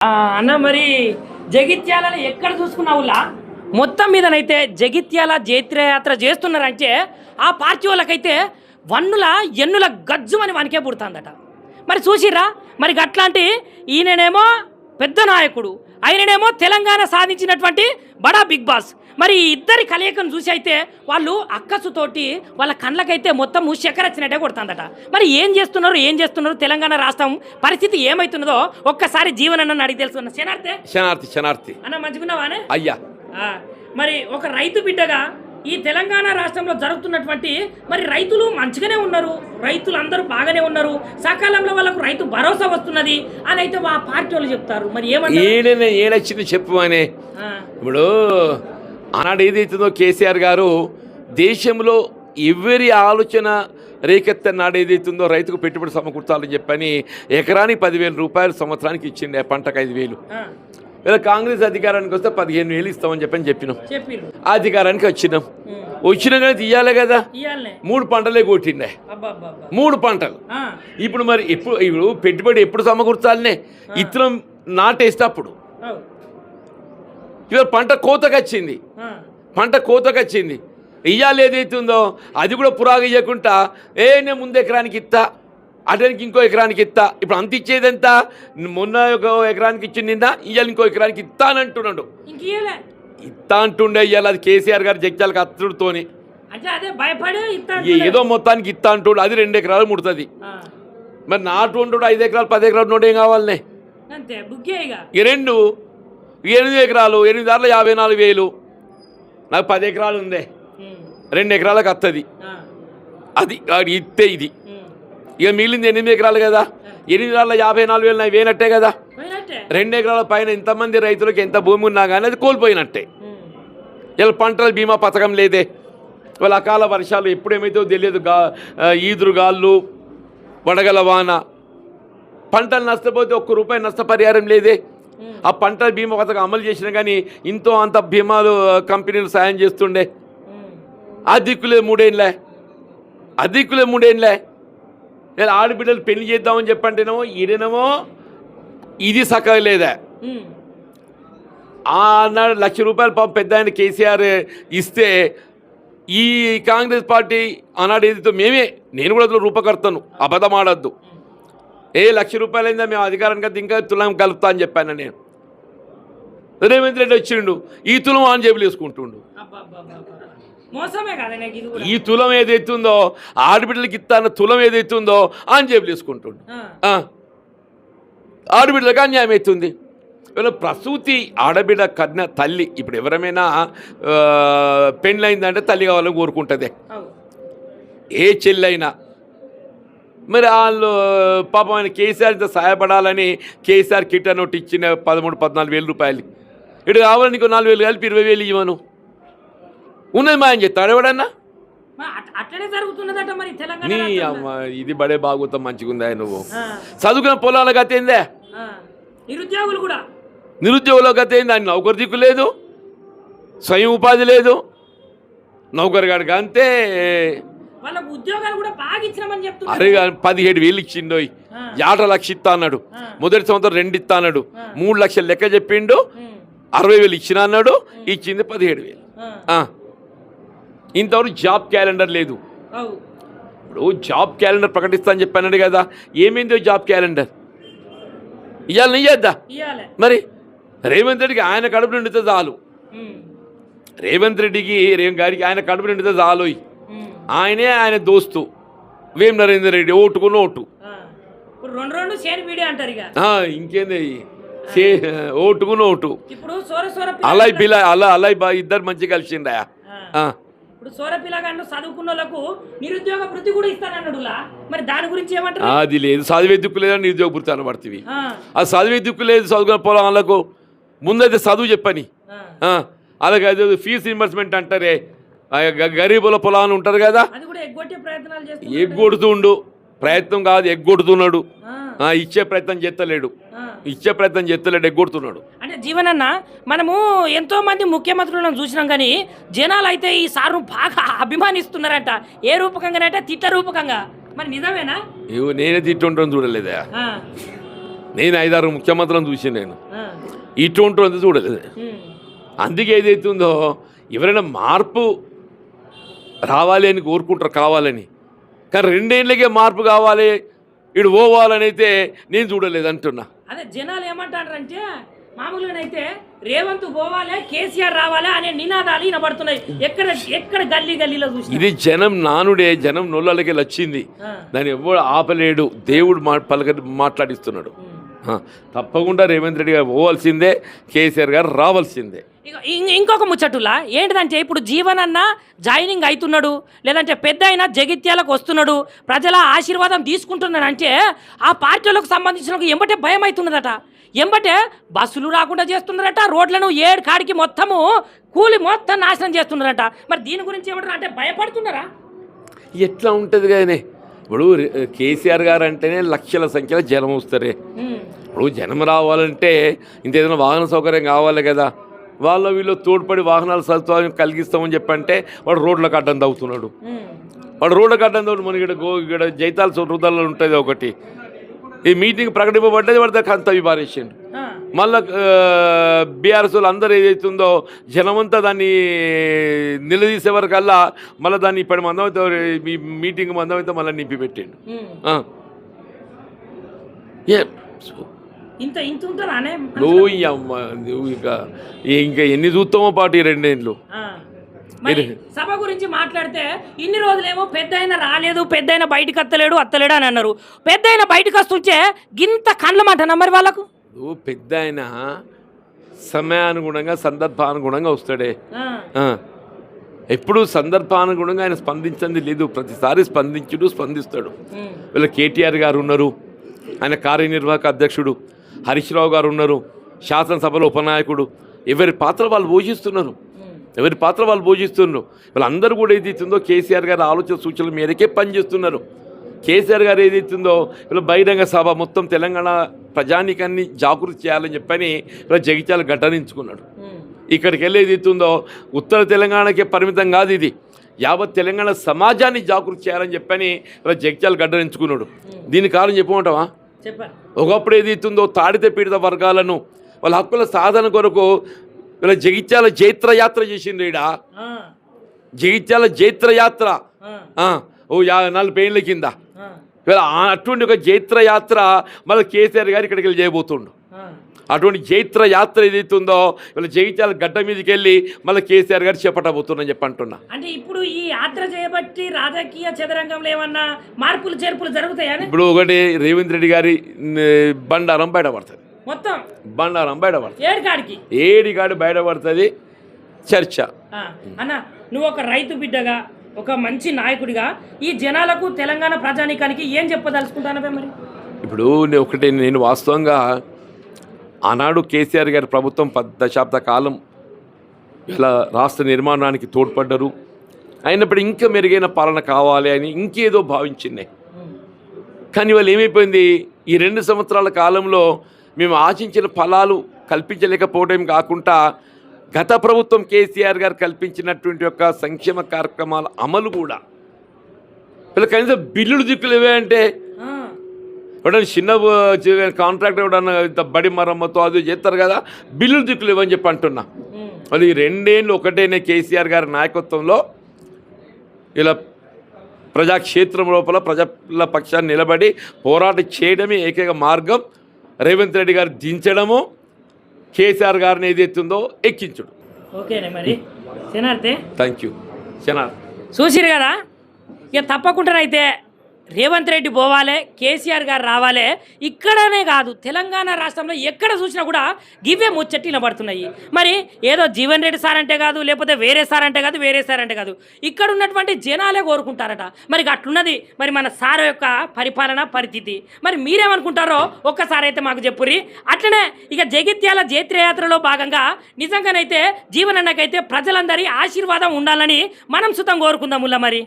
అన్న మరి జగిత్యాలలో ఎక్కడ చూసుకున్నావులా మొత్తం మీదనైతే జగిత్యాల జైత్రయాత్ర చేస్తున్నారంటే ఆ పార్టీ వాళ్ళకైతే వన్నుల ఎన్నుల గజ్జు అని వానికే పుడుతుందట. మరి చూసిర్రా మరి అట్లాంటి ఈయననేమో పెద్ద నాయకుడు, ఆయననేమో తెలంగాణ సాధించినటువంటి బడా బిగ్ బాస్. మరి ఇద్దరి కలయికను చూసి అయితే వాళ్ళు అక్కసుతోటి వాళ్ళ కళ్ళకైతే మొత్తం చక్కెర వచ్చినట్టే కొడుతుందట. మరి ఏం చేస్తున్నారు తెలంగాణ రాష్ట్రం పరిస్థితి ఏమవుతున్నదో ఒక్కసారి జీవనన్న అడిగి తెలుసుకున్న. శనార్థి అన్న మంచిగున్నావానే అయ్యా. మరి ఒక రైతు బిడ్డగా ఈ తెలంగాణ రాష్ట్రంలో జరుగుతున్నటువంటి మరి రైతులు మంచిగానే ఉన్నారు, రైతులు అందరూ బాగానే ఉన్నారు, సకాలంలో వాళ్ళకు రైతు భరోసా వస్తున్నది అని అయితే ఆ పార్టీ వాళ్ళు చెప్తారు. మరి ఏమొచ్చింది చెప్పు అనే. ఇప్పుడు ఆనాడు ఏదైతుందో కేసీఆర్ గారు దేశంలో ఎవరి ఆలోచన రేకెత్తనాడు ఏదైతుందో రైతుకు పెట్టుబడి సమకూర్చాలని చెప్పని ఎకరానికి 10,000 రూపాయలు సంవత్సరానికి ఇచ్చిండే, పంటకు 5,000. ఇలా కాంగ్రెస్ అధికారానికి వస్తే 15,000 ఇస్తామని చెప్పినాం. అధికారానికి వచ్చినా కానీ తీయాలి కదా. 3 పంటలే కొట్టిండే, 3 పంటలు. ఇప్పుడు మరి ఇప్పుడు పెట్టుబడి ఎప్పుడు సమకూర్చాలనే? ఇత్తనం నాటేస్తే అప్పుడు. ఇవాళ పంట కోతకొచ్చింది, ఇయ్యాలి ఏదైతుందో అది కూడా పురాగా ఇవ్వకుండా నేను ముందు ఎకరానికి ఇస్తా, అటనికి ఇంకో ఎకరానికి ఇస్తా. ఇప్పుడు అంత ఇచ్చేది ఎంత? మొన్న ఒక ఎకరానికి ఇచ్చింది, ఇవాళ ఇంకో ఎకరానికి ఇస్తా అని అంటున్నాడు. ఇస్తా అంటుండే ఇవాళ అది కేసీఆర్ గారు జగ్జాలకు అత్తుడితోని ఏదో మొత్తానికి ఇస్తా అంటుండు. అది 2 ఎకరాలు ముడుతుంది. మరి నాటు ఉండు 5 ఎకరాలు 10 ఎకరాలు నోటు ఏం కావాలనే? ఈ 8 ఎకరాలు 8 సార్లు 54,000. నాకు 10 ఎకరాలు ఉందే, 2 ఎకరాలకు వస్తుంది. అది ఇస్తే ఇది ఇక మిగిలింది 8 ఎకరాలు కదా. 8 సార్లు 54,000 నాకు వేయనట్టే కదా. 2 ఎకరాల పైన ఎంతమంది రైతులకు ఎంత భూమి ఉన్నా కానీ అది కోల్పోయినట్టే. ఇలా పంటల బీమా పథకం లేదే, వాళ్ళ అకాల వర్షాలు ఎప్పుడేమైతే తెలియదు, ఈదురుగాళ్ళు, వడగల వాన, పంటలు నష్టపోతే ₹1 నష్టపరిహారం లేదే. ఆ పంటల బీమా పథకం అమలు చేసినా కానీ ఇంతో అంత బీమాలు కంపెనీలు సాయం చేస్తుండే. ఆ దిక్కులే 3 ఏళ్ళే. లేదా ఆడబిడ్డలు పెళ్లి చేద్దామని చెప్పంటేనేమో ఈడనేమో ఇది సక్కగా లేదా. అన్నాడు ₹1,00,000 పాపం పెద్ద ఆయన కేసీఆర్ ఇస్తే ఈ కాంగ్రెస్ పార్టీ ఆనాడు ఏదైతే నేను కూడా అందులో రూపకర్తను, అబద్ధం ఆడద్దు. ₹1,00,000 అయిందా మేము అధికారానికి కదా ఇంకా తులం కలుపుతా అని చెప్పాను నేను. రేవంత్ రెడ్డి వచ్చిండు, ఈ తులం ఆన్ జేబులు వేసుకుంటుండు. ఈ తులం ఏదైతుందో ఆడబిడ్డలకి ఇస్తాన్న తులం ఏదైతుందో ఆన్ జేబులు వేసుకుంటుండు. ఆడబిడ్డలకు అన్యాయం అవుతుంది. వీళ్ళ ప్రసూతి ఆడబిడ్డ కన్న తల్లి. ఇప్పుడు ఎవరమైనా పెళ్ళయిందంటే తల్లి కావాలని కోరుకుంటుంది ఏ చెల్లైనా. మరి వాళ్ళు పాపం ఆయన కేసీఆర్ ఇంత సహాయపడాలని కేసీఆర్ కిట్ నోట్ ఇచ్చిన 13-14 వేల రూపాయలు. ఇటు కావాలి నీకు 4,000 కలిపి 20,000 ఇవ్వను ఉన్నది మా ఆయన చెప్తాడు ఎవడన్నా. నీ అమ్మ ఇది బడే బాగుతాం మంచిగుందా నువ్వు. చదువుకున్న పొలాల గత ఏందే, నిరుద్యోగుల గత ఏంది? ఆయన నౌకరు దిక్కు లేదు, స్వయం ఉపాధి లేదు, నౌకరు గాడికి అంతే. అరే 17,000 ఇచ్చిండో, 1,00,000 ఇస్తా అన్నాడు. మొదటి సంవత్సరం 2 ఇస్తా అన్నాడు. 3 లక్షలు లెక్క చెప్పిండు, 60,000 ఇచ్చిన అన్నాడు, ఇచ్చింది 17,000. ఇంతవరకు జాబ్ క్యాలెండర్ లేదు. ఇప్పుడు జాబ్ క్యాలెండర్ ప్రకటిస్తా అని చెప్పాను కదా, ఏమైందో జాబ్ క్యాలెండర్ ఇవాళ ఇయ్యద్దా? మరి రేవంత్ రెడ్డికి ఆయన కడుపు నిండితే చాలు. రేవంత్ గారికి ఆయన కడుపు నిండితే చాలు. ఆయన దోస్తు వేం నరేందర్ రెడ్డి ఓటుకున్న ఓటు ఇంకేంది ఓటుకున్న ఓటు అలాయ్ బిలా అలాయ్ ఇద్దరు మంచిగా కలిసిండా. అది లేదు, చదివే దిక్కు లేదని నిరుద్యోగ వృత్తి అనబడుతుంది. ఆ చదివే దిక్కు లేదు చదువుకున్న పొలాలకు ముందైతే చదువు చెప్పని. అలాగే అదే ఫీజు రియంబర్స్మెంట్ అంటారే, గరీబుల పొలాలు ఉంటారు కదా, ఎగ్గొడుతుండు. ప్రయత్నం కాదు, ఎగ్గొడుతున్నాడు. ఇచ్చే ప్రయత్నం చేస్తలేడు, ఎగ్గొడుతున్నాడు. అంటే జీవనన్న మనము ఎంతో మంది ముఖ్యమంత్రులను చూసినాం కానీ జనాలు అయితే ఈ సార్ను బాగా అభిమానిస్తున్నారంట. ఏ రూపకంగానంటే తిట్ల రూపకంగా. మరి నిజమేనా? నేనే తిట్టుంటాను చూడలేదా? నేను 5-6 ముఖ్యమంత్రులను చూసి నేను ఆ, ఇటువంటి అంతా చూడలేదు. ఉమ్, అందుకే ఏదైతుందో ఎవరైనా మార్పు రావాలి అని కోరుకుంటారు కావాలని, కానీ 2 ఏళ్ళకే మార్పు కావాలి ఇడు పోవాలని అయితే నేను చూడలేదు అంటున్నా. అదే జనాలు ఏమంటారంటే మామూలుగానైతే రేవంత్ పోవాలి, కేసీఆర్ రావాలి అనే నినాదాలు వినబడుతున్నాయి. ఎక్కడ ఎక్కడ గల్లీ గల్లీలో చూసి ఇది జనం నానుడే, జనం నొల్లలకి వచ్చింది. దాన్ని ఎవడు ఆపలేడు. దేవుడు మాట్లాడిస్తున్నాడు. తప్పకుండా రేవంత్ రెడ్డి గారు పోవాల్సిందే, కేసీఆర్ గారు రావాల్సిందే. ఇంకొక ముచ్చటులా ఏంటిదంటే ఇప్పుడు జీవన్ అన్న జాయినింగ్ అవుతున్నాడు, లేదంటే పెద్ద అయినా జగిత్యాలకు వస్తున్నాడు, ప్రజల ఆశీర్వాదం తీసుకుంటున్నాడు అంటే ఆ పార్టీలకు సంబంధించిన ఎంబటే భయం అవుతున్నదట. ఎంబటే బస్సులు రాకుండా చేస్తున్నారట, రోడ్లను 7 కాడికి మొత్తము కూలి మొత్తం నాశనం చేస్తున్నారట. మరి దీని గురించి ఏమంటారు అంటే భయపడుతున్నారా? ఎట్లా ఉంటుంది కానీ ఇప్పుడు కేసీఆర్ గారు అంటేనే లక్షల సంఖ్యలో జనం వస్తారే. ఇప్పుడు జనం రావాలంటే ఇంత ఏదైనా వాహన సౌకర్యం కావాలి కదా. వీళ్ళు తోడ్పడి వాహనాల సదుపాయం కలిగిస్తామని చెప్పంటే వాడు రోడ్లకు అడ్డం తవ్వుతున్నాడు. వాడు రోడ్లకు అడ్డం తవ్వుడు. మనకి ఇక్కడ జైతాల వృద్ధాలలో ఉంటుంది ఒకటి. ఈ మీటింగ్ ప్రకటింపబడ్డది వాడు దాకా అంత విభారేసిండు. మళ్ళా బీఆర్ఎస్ వాళ్ళు అందరూ ఏదైతుందో జనమంతా దాన్ని నిలదీసే వరకల్లా మళ్ళీ దాన్ని ఇప్పటి మందమైతే మీ మీటింగ్ మందమైతే మళ్ళీ నింపి పెట్టిండు. నువ్వు ఇంకా ఎన్ని చూస్తామో పాటు ఈ 2 ఏళ్ళు. సభ గురించి మాట్లాడితే ఇన్ని రోజులేమో పెద్ద అయినా రాలేదు, పెద్ద అయినా బయటకు అత్తలేడు అని అన్నారు. పెద్ద అయినా బయటకు వస్తుంటే గింత కండ్లమంటనా మరి వాళ్ళకు? పెద్ద అయినా సమయానుగుణంగా సందర్భానుగుణంగా వస్తాడే. ఎప్పుడు సందర్భానుగుణంగా ఆయన స్పందించింది లేదు. ప్రతిసారి స్పందిస్తాడు. వీళ్ళ కేటీఆర్ గారు ఉన్నారు, ఆయన కార్యనిర్వాహక అధ్యక్షుడు. హరీష్ రావు గారు ఉన్నారు, శాసనసభలో ఉపనాయకుడు. ఎవరి పాత్ర వాళ్ళు పోషిస్తున్నారు. వీళ్ళందరూ కూడా ఏదైతుందో కేసీఆర్ గారి ఆలోచన సూచనల మేరకే పనిచేస్తున్నారు. కేసీఆర్ గారు ఏదైతుందో వీళ్ళు బహిరంగ సభ మొత్తం తెలంగాణ ప్రజానీకాన్ని జాగృతి చేయాలని చెప్పని వీళ్ళ జగిత్యాల ఘటనించుకున్నాడు. ఇక్కడికి వెళ్ళి ఏదైతుందో ఉత్తర తెలంగాణకే పరిమితం కాదు, ఇది యావత్ తెలంగాణ సమాజాన్ని జాగృతి చేయాలని చెప్పని వీళ్ళ జగిత్యాల ఘటనించుకున్నాడు. దీని కారణం చెప్పమంటావా? ఒకప్పుడు ఏదైతుందో తాడిత పీడిత వర్గాలను వాళ్ళ హక్కుల సాధన కొరకు వీళ్ళ జగిత్యాల జైత్రయాత్ర చేసింది. జగిత్యాల జైత్రయాత్ర 40 ఏళ్ళ కింద వీళ్ళ అటువంటి ఒక జైత్రయాత్ర మళ్ళీ కేసీఆర్ గారు ఇక్కడికి వెళ్ళి చేయబోతుండు. అటువంటి జైత్రయాత్ర ఏదైతుందో వీళ్ళ జగిత్యాల గడ్డ మీదకి వెళ్ళి మళ్ళీ కేసీఆర్ గారు చేపట్టబోతుందని చెప్పి అంటున్నా. అంటే ఇప్పుడు ఈ యాత్ర చేయబట్టి రాజకీయ చదరంగంలో ఏమన్నా మార్పులు చేర్పులు జరుగుతాయా? ఇప్పుడు ఒకటి రేవంత్ రెడ్డి గారి బండారం బయటపడుతుంది, మొత్తం బండారం బయటపడుతుంది, 7 కాడి బయటపడుతుంది చర్చ. అన్న నువ్వు ఒక రైతు బిడ్డగా, ఒక మంచి నాయకుడిగా ఈ జనాలకు తెలంగాణ ప్రజానీకానికి ఏం చెప్పదలుచుకుంటానవే మరి? ఇప్పుడు నేను వాస్తవంగా ఆనాడు కేసీఆర్ గారి ప్రభుత్వం 10 దశాబ్ద కాలం ఇలా రాష్ట్ర నిర్మాణానికి తోడ్పడ్డరు. అయినప్పుడు ఇంకా మెరుగైన పాలన కావాలి అని ఇంకేదో భావించింది. కానీ వాళ్ళు ఏమైపోయింది, ఈ 2 సంవత్సరాల కాలంలో మేము ఆశించిన ఫలాలు కల్పించలేకపోవడం కాకుండా గత ప్రభుత్వం కేసీఆర్ గారు కల్పించినటువంటి యొక్క సంక్షేమ కార్యక్రమాల అమలు కూడా వీళ్ళు కనీసం బిల్లులు దిక్కులేవే అంటే ఎవడన్నా చిన్న కాంట్రాక్టర్ ఎవడన్నా బడి మరమ్మతో అది చేస్తారు కదా, బిల్లులు దిక్కులేవని చెప్పి అంటున్నా. అది 2 ఏళ్ళు ఒకటేనే కేసీఆర్ గారి నాయకత్వంలో ఇలా ప్రజాక్షేత్రం లోపల ప్రజల పక్షాన్ని నిలబడి పోరాటం చేయడమే ఏకైక మార్గం. రేవంత్ రెడ్డి గారు దించడము, కేసీఆర్ గారిని ఏదైతుందో ఎక్కించడం. ఓకేనే మరి థ్యాంక్ యూ శనార్. చూసిరు కదా, ఇక తప్పకుండానైతే రేవంత్ రెడ్డి పోవాలి, కేసీఆర్ గారు రావాలి. ఇక్కడనే కాదు తెలంగాణ రాష్ట్రంలో ఎక్కడ చూసినా కూడా గివే ముచ్చట్లు వినబడుతున్నాయి. మరి ఏదో జీవన్ రెడ్డి సార్ అంటే కాదు, లేకపోతే వేరే సార్ అంటే కాదు, ఇక్కడ ఉన్నటువంటి జనాలే కోరుకుంటారట. మరి అట్లున్నది మరి మన సార్ యొక్క పరిపాలన పరిస్థితి. మరి మీరేమనుకుంటారో ఒక్కసారి అయితే మాకు చెప్పుర్రి. అట్లనే ఇక జగిత్యాల జైత్రయాత్రలో భాగంగా నిజంగానైతే జీవన్ అన్నకైతే ప్రజలందరి ఆశీర్వాదం ఉండాలని మనం సుతం కోరుకుందాముల్లా మరి.